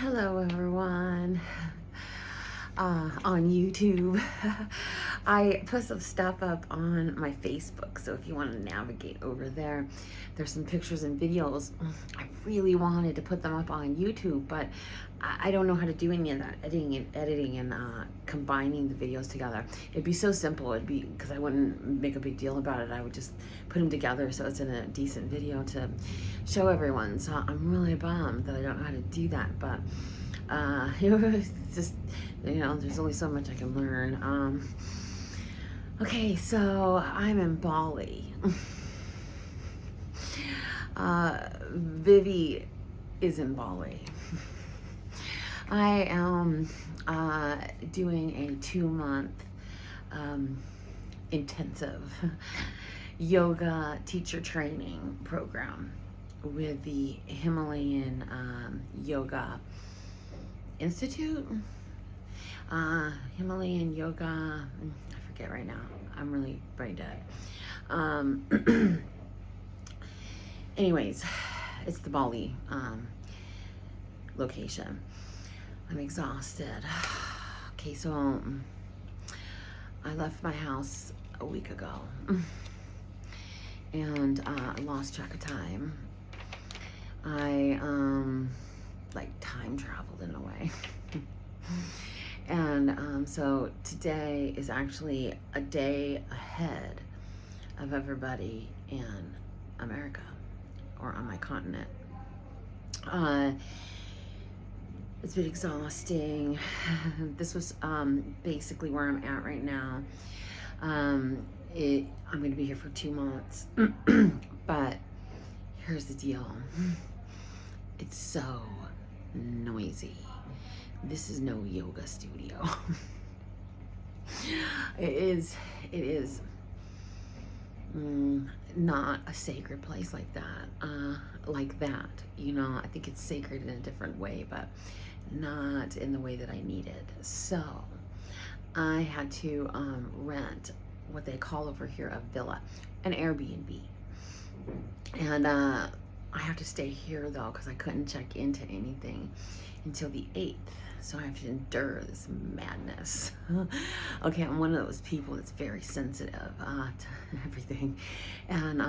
Hello everyone on YouTube. I put some stuff up on my Facebook, so if you want to navigate over there, there's some pictures and videos. I really wanted to put them up on YouTube, but I don't know how to do any of that editing and combining the videos together. It'd be so simple. It'd be because I wouldn't make a big deal about it. I would just put them together so it's in a decent video to show everyone. So I'm really bummed that I don't know how to do that, but it's just, there's only so much I can learn. Okay, so I'm in Bali. Vivi is in Bali. I am doing a 2-month intensive yoga teacher training program with the Himalayan Yoga Institute. Himalayan Yoga, I forget right now. I'm really brain dead. Anyways, it's the Bali location. I'm exhausted. Okay, so I left my house a week ago and I lost track of time. I time traveled in a way. And so today is actually a day ahead of everybody in America or on my continent. It's been exhausting. This was basically where I'm at right now. I'm going to be here for 2 months, but here's the deal. It's so noisy. This is no yoga studio. It is not a sacred place like that. I think it's sacred in a different way, but not in the way that I needed. So I had to rent what they call over here a villa, an Airbnb. And I have to stay here though because I couldn't check into anything until the 8th. So I have to endure this madness. Okay, I'm one of those people that's very sensitive to everything. And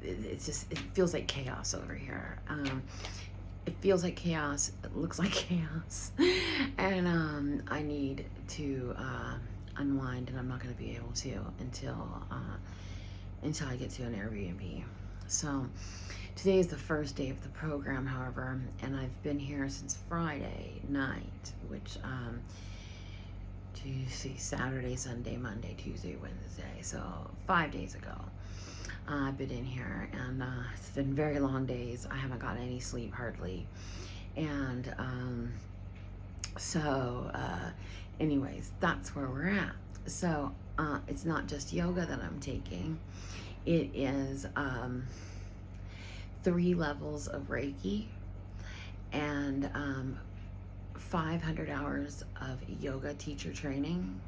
it feels like chaos over here. It feels like chaos. It looks like chaos. And I need to unwind, and I'm not going to be able to until I get to an Airbnb. So today is the first day of the program, however, and I've been here since Friday night, which Saturday, Sunday, Monday, Tuesday, Wednesday, so 5 days ago. I've been in here, and it's been very long days. I haven't got any sleep hardly, and anyways, that's where we're at. So it's not just yoga that I'm taking. It is 3 levels of Reiki and 500 hours of yoga teacher training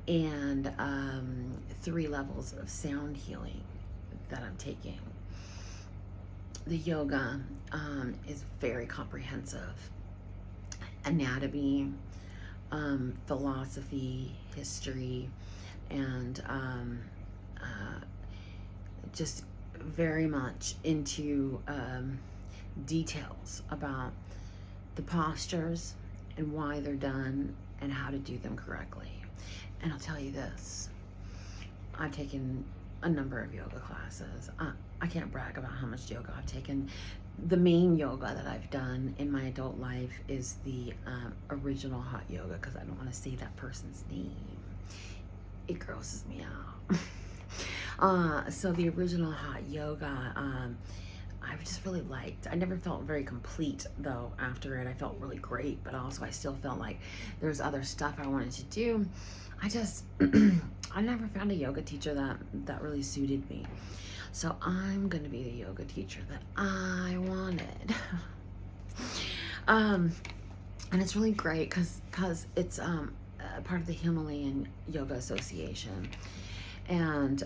and 3 levels of sound healing that I'm taking. The yoga is very comprehensive. Anatomy, philosophy, history, and just very much into details about the postures and why they're done and how to do them correctly. And I'll tell you this, I've taken a number of yoga classes. I can't brag about how much yoga I've taken. The main yoga that I've done in my adult life is the original hot yoga, because I don't want to say that person's name. It grosses me out. So the original hot yoga, I just really liked. I never felt very complete though after it. I felt really great, but also I still felt like there was other stuff I wanted to do. I never found a yoga teacher that really suited me. So I'm gonna be the yoga teacher that I wanted. And it's really great because it's part of the Himalayan Yoga Association. And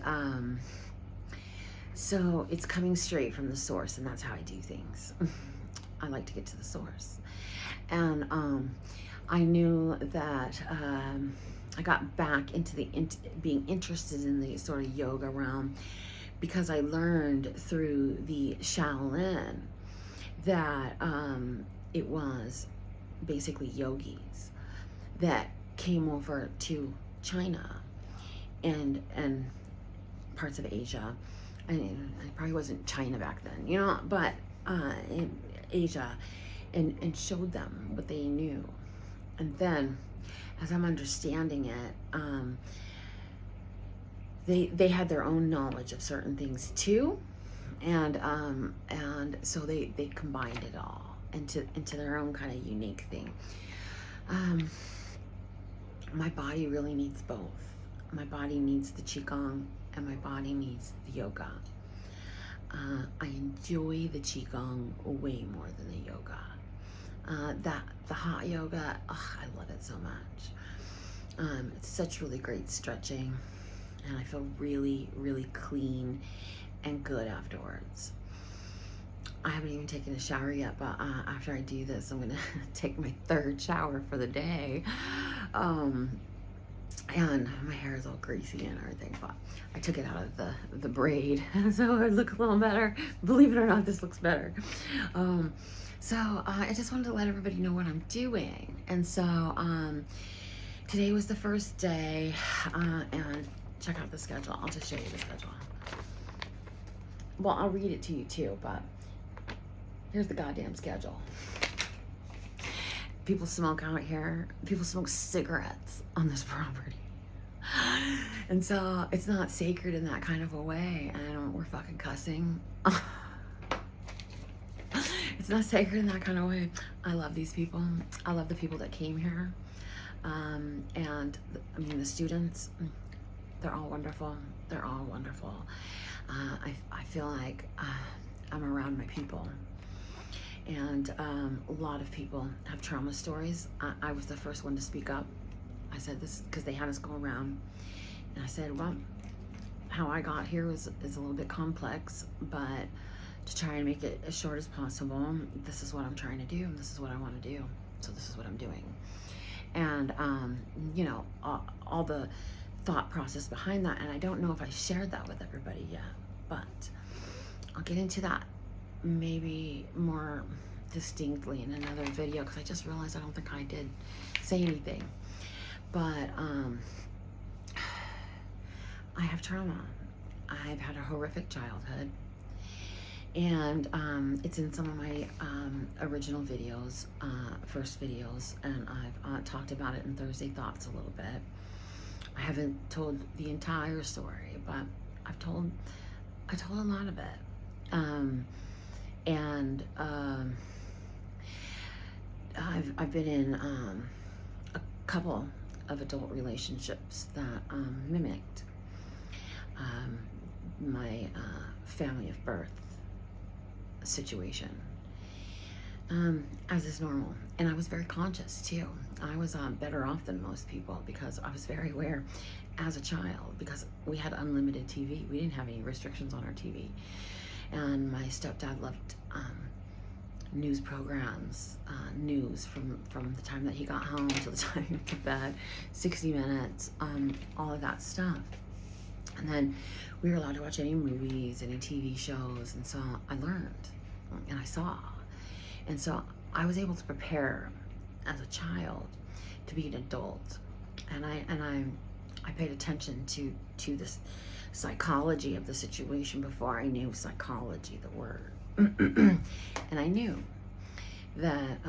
so it's coming straight from the source, and that's how I do things. I like to get to the source. And I knew that I got back into being interested in the sort of yoga realm because I learned through the Shaolin that it was basically yogis that came over to China and parts of Asia. I mean, it probably wasn't China back then, you know, but in Asia, and showed them what they knew. And then, as I'm understanding it, they had their own knowledge of certain things too, and so they combined it all into their own kind of unique thing. My body really needs both. My body needs the Qigong, and my body needs the yoga. I enjoy the Qigong way more than the yoga. The hot yoga, I love it so much. It's such really great stretching, and I feel really, really clean and good afterwards. I haven't even taken a shower yet, but after I do this, I'm gonna take my 3rd shower for the day. And my hair is all greasy and everything, but I took it out of the braid, so it looks a little better. Believe it or not, this looks better. So I just wanted to let everybody know what I'm doing. And so today was the first day, and check out the schedule. I'll just show you the schedule. Well, I'll read it to you too, but here's the goddamn schedule. People smoke out here. People smoke cigarettes on this property. And so it's not sacred in that kind of a way. And we're fucking cussing. It's not sacred in that kind of way. I love these people. I love the people that came here. And I mean, the students, they're all wonderful. They're all wonderful. I feel like I'm around my people. And a lot of people have trauma stories. I was the first one to speak up. I said this because they had us go around. And I said, well, how I got here is a little bit complex, but to try and make it as short as possible, this is what I'm trying to do. And this is what I want to do. So this is what I'm doing. And, you know, all the thought process behind that. And I don't know if I shared that with everybody yet, but I'll get into that maybe more distinctly in another video, because I just realized I don't think I did say anything. But I have trauma. I've had a horrific childhood, and it's in some of my original videos, first videos, and I've talked about it in Thursday Thoughts a little bit. I haven't told the entire story, but I've told a lot of it. And I've been in a couple of adult relationships that mimicked my family of birth situation, as is normal. And I was very conscious too. I was better off than most people because I was very aware as a child, because we had unlimited TV. We didn't have any restrictions on our TV. And my stepdad loved news programs, news from the time that he got home to the time he went to bed, 60 Minutes, all of that stuff. And then we were allowed to watch any movies, any TV shows, and so I learned and I saw. And so I was able to prepare as a child to be an adult. And I paid attention to this psychology of the situation before I knew psychology, the word. And I knew that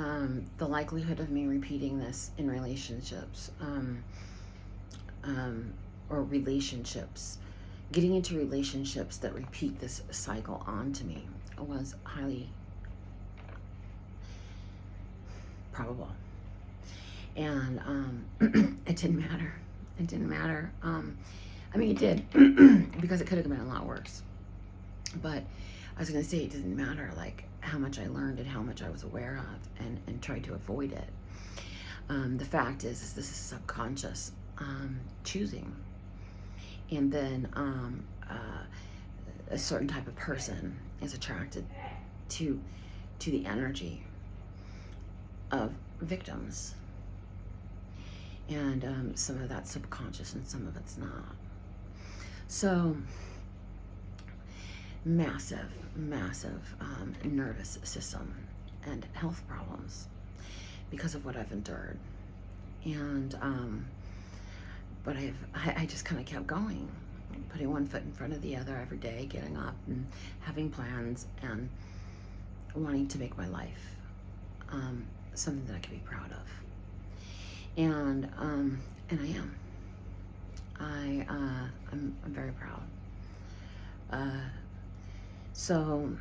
the likelihood of me repeating this in relationships, or relationships, getting into relationships that repeat this cycle onto me, was highly probable. And it didn't matter. It didn't matter. I mean, it did, because it could have been a lot worse. But I was going to say, it doesn't matter, like, how much I learned and how much I was aware of and tried to avoid it. The fact is this is subconscious choosing. And then a certain type of person is attracted to to the energy of victims. And some of that's subconscious and some of it's not. So massive nervous system and health problems because of what I've endured. And but I just kind of kept going, putting one foot in front of the other every day, getting up and having plans and wanting to make my life something that I can be proud of. And I am. I'm very proud. So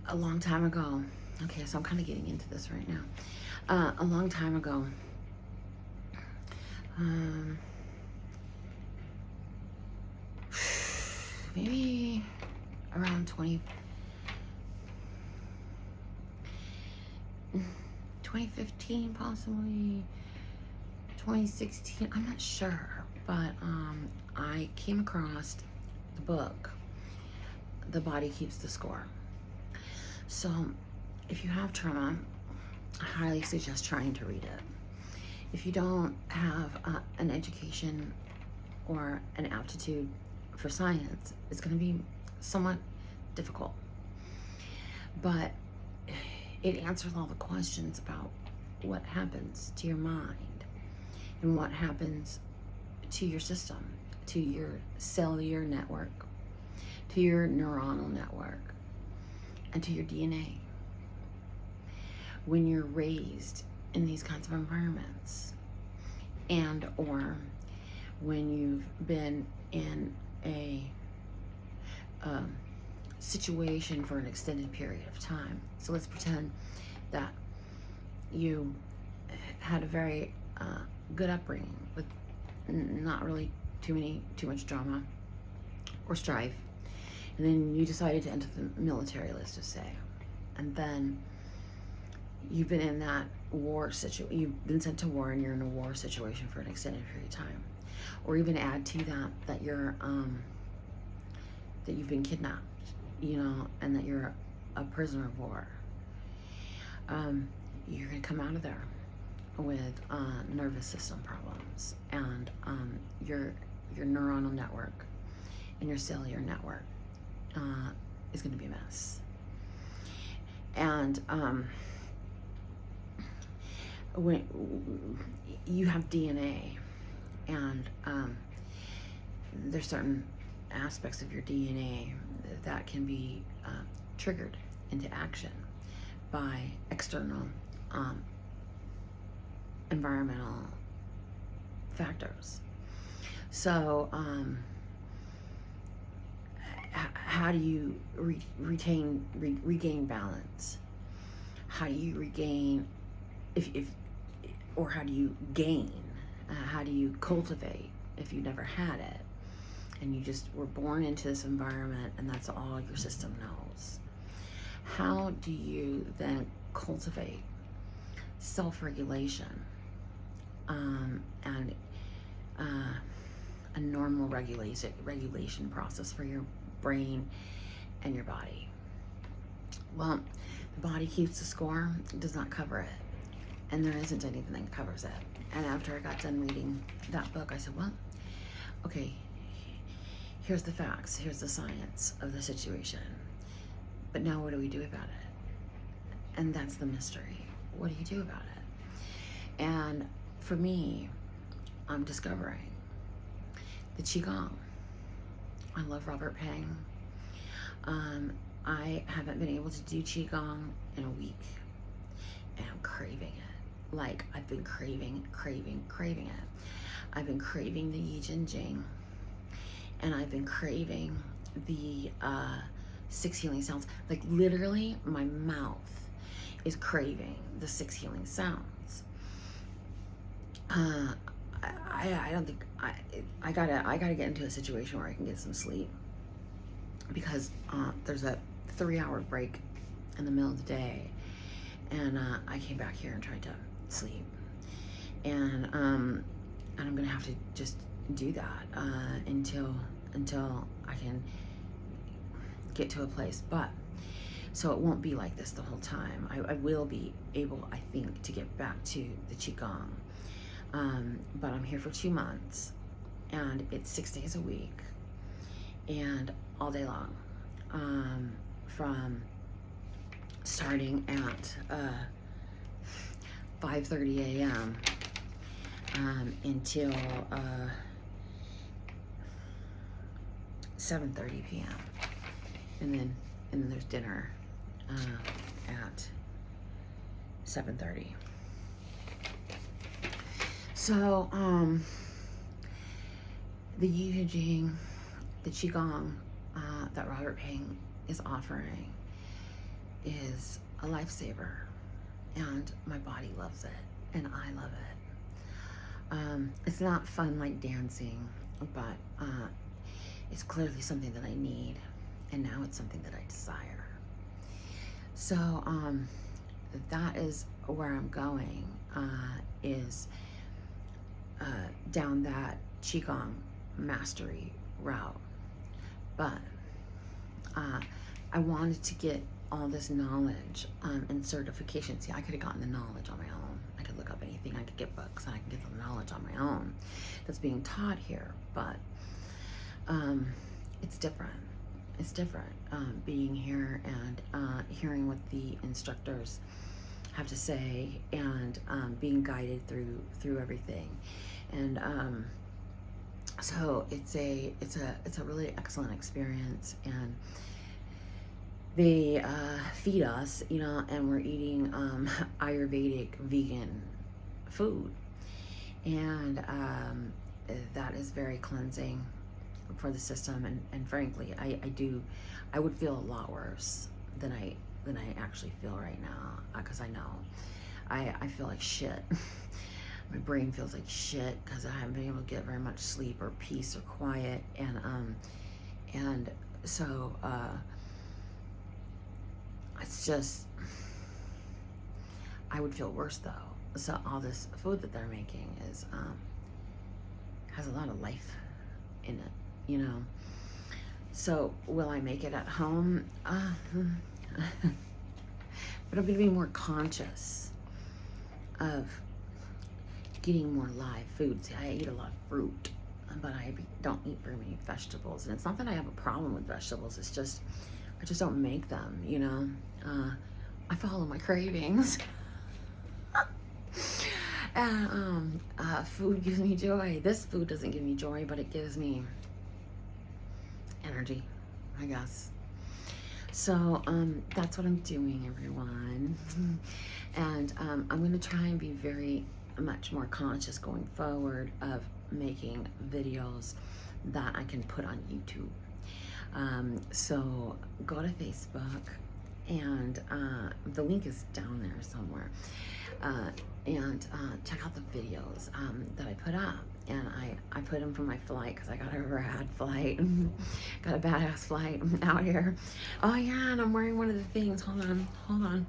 a long time ago, okay, so I'm kind of getting into this right now. A long time ago, maybe around 2015, possibly 2016, I'm not sure, but I came across the book, The Body Keeps the Score. So if you have trauma, I highly suggest trying to read it. If you don't have an education or an aptitude for science, it's going to be somewhat difficult. But it answers all the questions about what happens to your mind and what happens to your system, to your cellular network, to your neuronal network, and to your DNA. When you're raised in these kinds of environments, and or when you've been in a situation for an extended period of time. So let's pretend that you had a very good upbringing with not really too much drama or strife, and then you decided to enter the military, let's just say, and then you've been in that war situation, you've been sent to war and you're in a war situation for an extended period of time, or even add to that you're that you've been kidnapped, and that you're a prisoner of war. You're gonna come out of there with nervous system problems, and your neuronal network and your cellular network is gonna be a mess. And when you have DNA, and there's certain aspects of your DNA that can be triggered into action by external environmental factors. So how do you regain balance? How do you regain, or how do you gain? How do you cultivate if you never had it and you just were born into this environment and that's all your system knows? How do you then cultivate self-regulation and a normal regulation process for your brain and your body? Well, The Body Keeps the Score does not cover it, and there isn't anything that covers it. And after I got done reading that book, I said, well, okay, here's the facts, here's the science of the situation, but now what do we do about it? And that's the mystery. What do you do about it? And for me, I'm discovering the Qigong. I love Robert Peng. I haven't been able to do Qigong in a week, and I'm craving it. Like, I've been craving it. I've been craving the Yi Jin Jing, and I've been craving the 6 healing sounds. Like, literally, my mouth is craving the 6 healing sounds. I don't think I gotta get into a situation where I can get some sleep, because there's a 3-hour break in the middle of the day, and I came back here and tried to sleep, and I'm gonna have to just do that until I can get to a place, but so it won't be like this the whole time. I will be able, I think, to get back to the Qigong. But I'm here for 2 months, and it's 6 days a week and all day long, from starting at 5:30 a.m. Until 7:30 p.m. and then there's dinner at 7:30. So the Yijing, the Qigong that Robert Ping is offering is a lifesaver, and my body loves it, and I love it. It's not fun like dancing, but it's clearly something that I need, and now it's something that I desire. So that is where I'm going, is down that Qigong mastery route. But I wanted to get all this knowledge and certification. See, I could have gotten the knowledge on my own. I could look up anything, I could get books, and I could get the knowledge on my own that's being taught here. But it's different. It's different being here and hearing what the instructors have to say, and being guided through everything. And so it's a really excellent experience, and they feed us, you know, and we're eating Ayurvedic vegan food, and that is very cleansing for the system. And frankly, I would feel a lot worse than I actually feel right now, because I know I feel like shit. My brain feels like shit because I haven't been able to get very much sleep or peace or quiet, and so it's just, I would feel worse though. So all this food that they're making is has a lot of life in it, you know. So will I make it at home? But I'm gonna be more conscious of getting more live food. See, I eat a lot of fruit, but I don't eat very many vegetables. And it's not that I have a problem with vegetables, it's just I just don't make them, you know. I follow my cravings. And food gives me joy. This food doesn't give me joy, but it gives me energy, I guess. So that's what I'm doing, everyone. And I'm going to try and be very much more conscious going forward of making videos that I can put on YouTube. So go to Facebook, and the link is down there somewhere, and check out the videos that I put up. And I put them for my flight, because I got a rad flight. Got a badass flight out here. Oh yeah, and I'm wearing one of the things. Hold on.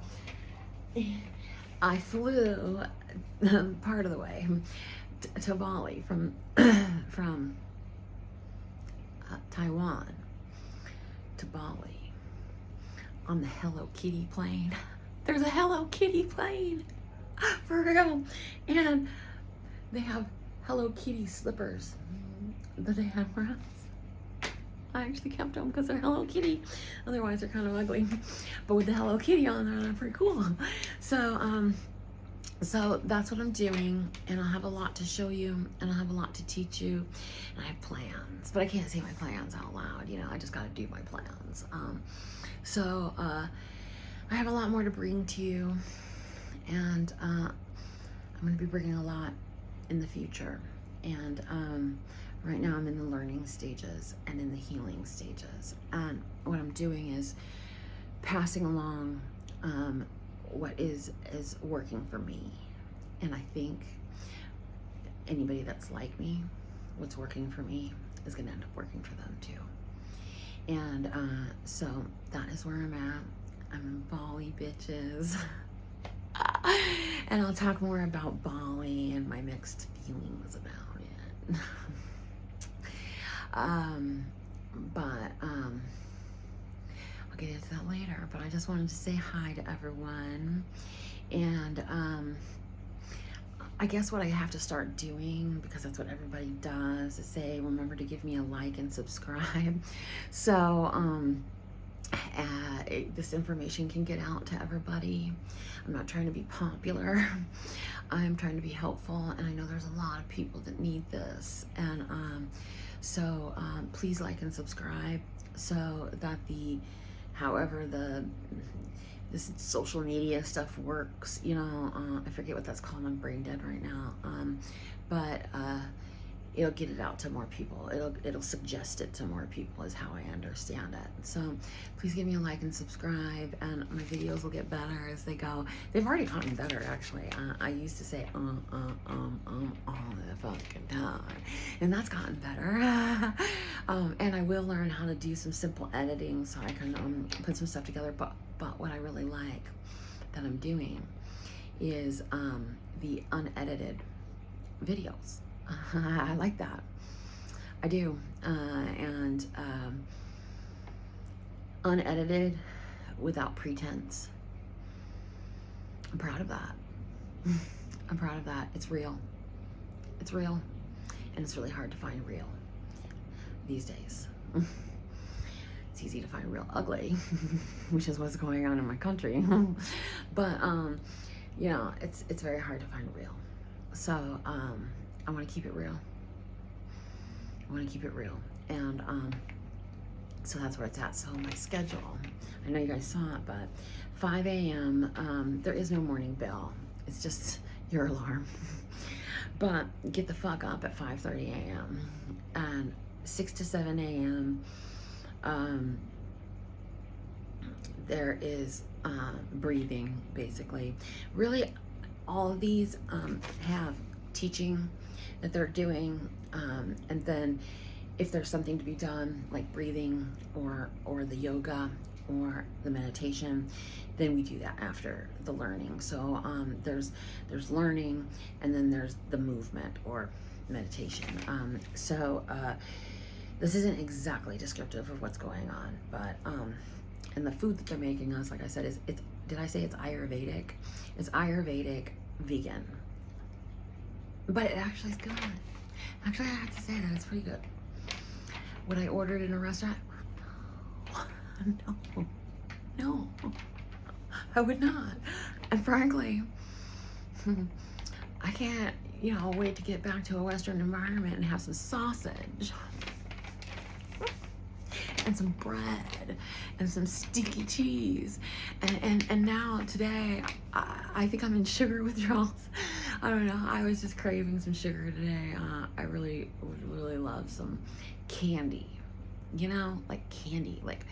I flew part of the way to Bali from Taiwan to Bali on the Hello Kitty plane. There's a Hello Kitty plane, for real. And they have Hello Kitty slippers that they have for us. I actually kept them because they're Hello Kitty. Otherwise, they're kind of ugly. But with the Hello Kitty on there, they're pretty cool. So that's what I'm doing, and I'll have a lot to show you, and I'll have a lot to teach you, and I have plans, but I can't say my plans out loud, you know. I just got to do my plans. So I have a lot more to bring to you, and I'm going to be bringing a lot in the future. And right now I'm in the learning stages and in the healing stages, and what I'm doing is passing along what is working for me. And I think anybody that's like me, what's working for me is gonna end up working for them too. And so that is where I'm at. I'm in Bali, bitches. And I'll talk more about Bali and my mixed feelings about it. get into that later, but I just wanted to say hi to everyone. And I guess what I have to start doing, because that's what everybody does, is say, remember to give me a like and subscribe. So this information can get out to everybody. I'm not trying to be popular. I'm trying to be helpful, and I know there's a lot of people that need this. And so please like and subscribe, so that however this social media stuff works, you know, I forget what that's called. I'm brain dead right now. But it'll get it out to more people. It'll suggest it to more people, is how I understand it. So please give me a like and subscribe, and my videos will get better as they go. They've already gotten better, actually. I used to say all the fucking time, and that's gotten better. And I will learn how to do some simple editing, so I can put some stuff together. But what I really like that I'm doing is the unedited videos. I like that. I do. And unedited, without pretense. I'm proud of that. I'm proud of that. It's real. It's real. And it's really hard to find real these days. It's easy to find real ugly, which is what's going on in my country. But you know, it's very hard to find real. So I want to keep it real. I want to keep it real. And so that's where it's at. So my schedule, I know you guys saw it, but 5 a.m. There is no morning bell. It's just your alarm. But get the fuck up at 5:30 a.m. and 6 to 7 a.m. There is breathing, basically. Really, all of these have teaching that they're doing, and then if there's something to be done, like breathing or the yoga or the meditation, then we do that after the learning. So there's learning, and then there's the movement or meditation. So this isn't exactly descriptive of what's going on, but and the food that they're making us, like I said, did I say it's Ayurvedic? It's Ayurvedic vegan. But it actually is good. Actually, I have to say that it's pretty good. Would I order it in a restaurant? No, I would not. And frankly, I can't, you know, wait to get back to a Western environment and have some sausage and some bread and some sticky cheese. And now today, I think I'm in sugar withdrawals. I don't know. I was just craving some sugar today. I really would really love some candy, you know, like candy, like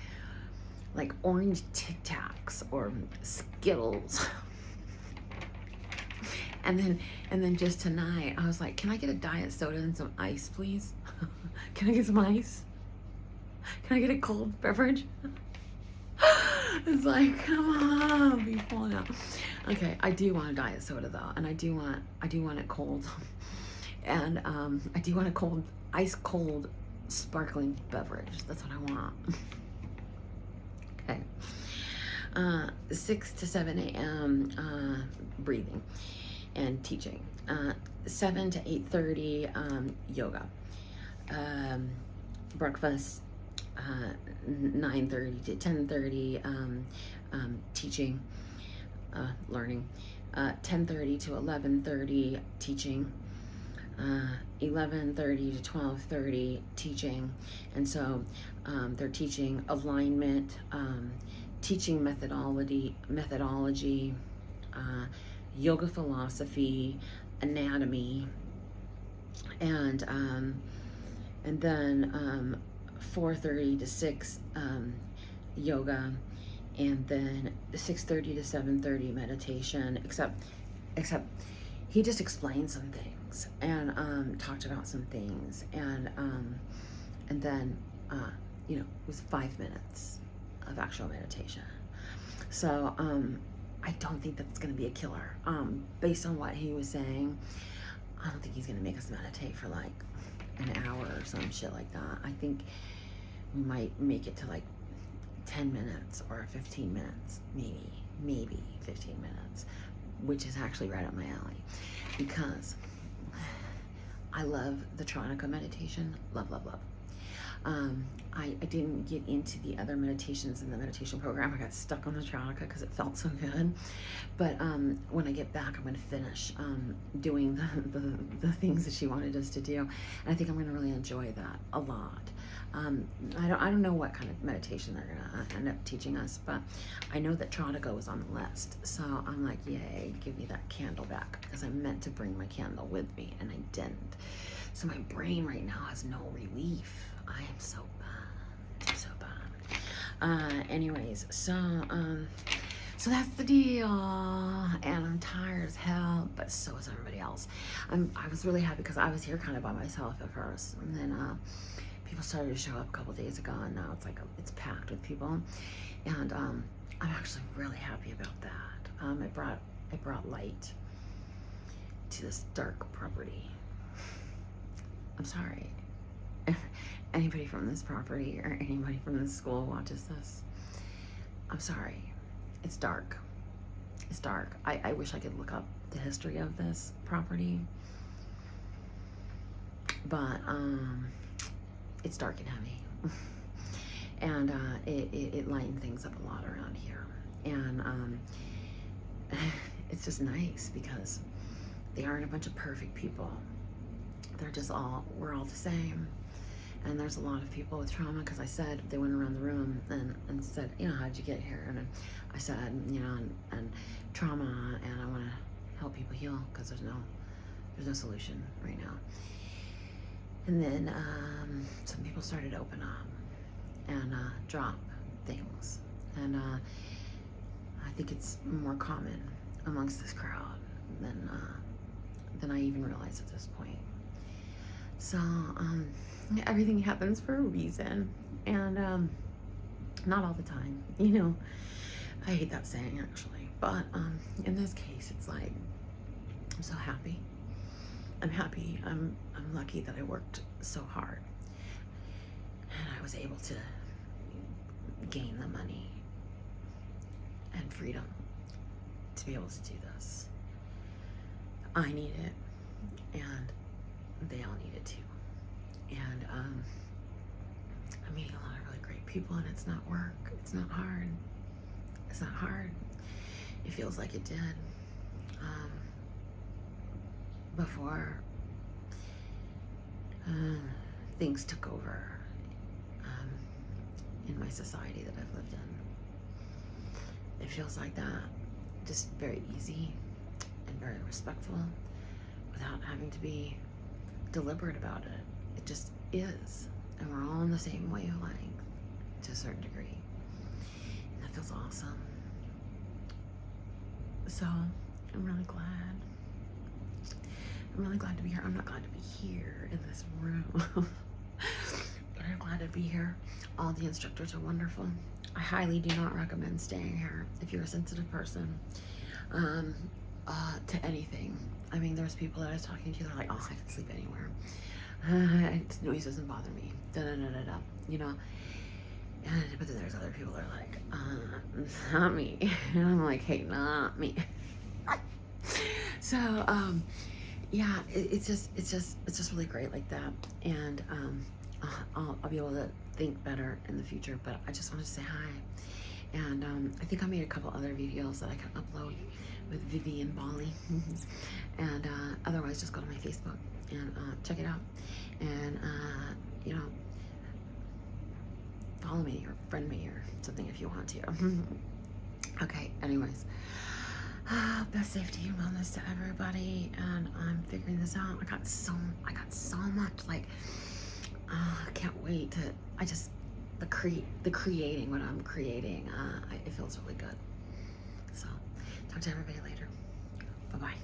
orange Tic Tacs or Skittles. And then just tonight, I was like, can I get a diet soda and some ice, please? Can I get some ice? Can I get a cold beverage? It's like, come on, be full now. Okay, I do want a diet soda though, and I do want it cold, and I do want a cold, ice cold, sparkling beverage. That's what I want. Okay, 6 to 7 a.m. Breathing and teaching. 7 to 8:30 yoga. Breakfast. 9:30 to 10:30 teaching, learning. 10:30 to 11:30 teaching. 11:30 to 12:30 teaching. And so they're teaching alignment, teaching methodology, yoga philosophy, anatomy, and then 4:30 to 6 yoga, and then 6:30 to 7:30 meditation. Except he just explained some things and talked about some things, and then you know, it was 5 minutes of actual meditation. So I don't think that's going to be a killer. Based on what he was saying, I don't think he's going to make us meditate for like an hour or some shit like that. I think we might make it to like 10 minutes or 15 minutes, maybe 15 minutes, which is actually right up my alley, because I love the Tranika meditation, love, love, love. I didn't get into the other meditations in the meditation program. I got stuck on the Tranika because it felt so good. But when I get back, I'm going to finish doing the things that she wanted us to do. And I think I'm going to really enjoy that a lot. I don't know what kind of meditation they're going to end up teaching us, but I know that Tranika was on the list. So I'm like, yay, give me that candle back, because I meant to bring my candle with me and I didn't. So my brain right now has no relief. I am so bad, so bad. Anyways, so that's the deal, and I'm tired as hell, but so is everybody else. I was really happy because I was here kind of by myself at first, and then people started to show up a couple days ago, and now it's like it's packed with people, and I'm actually really happy about that. It brought light to this dark property. I'm sorry. Anybody from this property or anybody from this school watches this, I'm sorry. It's dark. It's dark. I wish I could look up the history of this property, but it's dark and heavy. And it lightened things up a lot around here. And it's just nice because they aren't a bunch of perfect people. They're just we're all the same. And there's a lot of people with trauma, because I said, they went around the room and said, how'd you get here? And I said, and trauma, and I want to help people heal, because there's no solution right now. And then some people started to open up and drop things. And I think it's more common amongst this crowd than I even realized at this point. So everything happens for a reason, and not all the time, I hate that saying actually, but in this case it's like I'm so happy. I'm happy. I'm lucky that I worked so hard and I was able to gain the money and freedom to be able to do this. I need it, and they all need it too. And I'm meeting a lot of really great people, and it's not work. It's not hard. It's not hard. It feels like it did before things took over in my society that I've lived in. It feels like that, just very easy and very respectful without having to be deliberate about it. It just is, and we're all on the same wavelength to a certain degree, and that feels awesome. So I'm really glad. I'm really glad to be here. I'm not glad to be here in this room, but I'm glad to be here. All the instructors are wonderful. I highly do not recommend staying here if you're a sensitive person to anything. I mean, there's people that I was talking to, they're like, oh, I can sleep anywhere. Noise doesn't bother me. But then there's other people that are like, not me. And I'm like, hey, not me. So, yeah, it's just really great like that. And I'll be able to think better in the future. But I just wanted to say hi. And I think I made a couple other videos that I can upload with Vivi in Bali. And otherwise, just go to my Facebook and check it out. And follow me or friend me or something if you want to. Okay, anyways, best safety and wellness to everybody, and I'm figuring this out. I got so much, like, I can't wait to, the creating what I'm creating, it feels really good. So talk to everybody later. Bye-bye.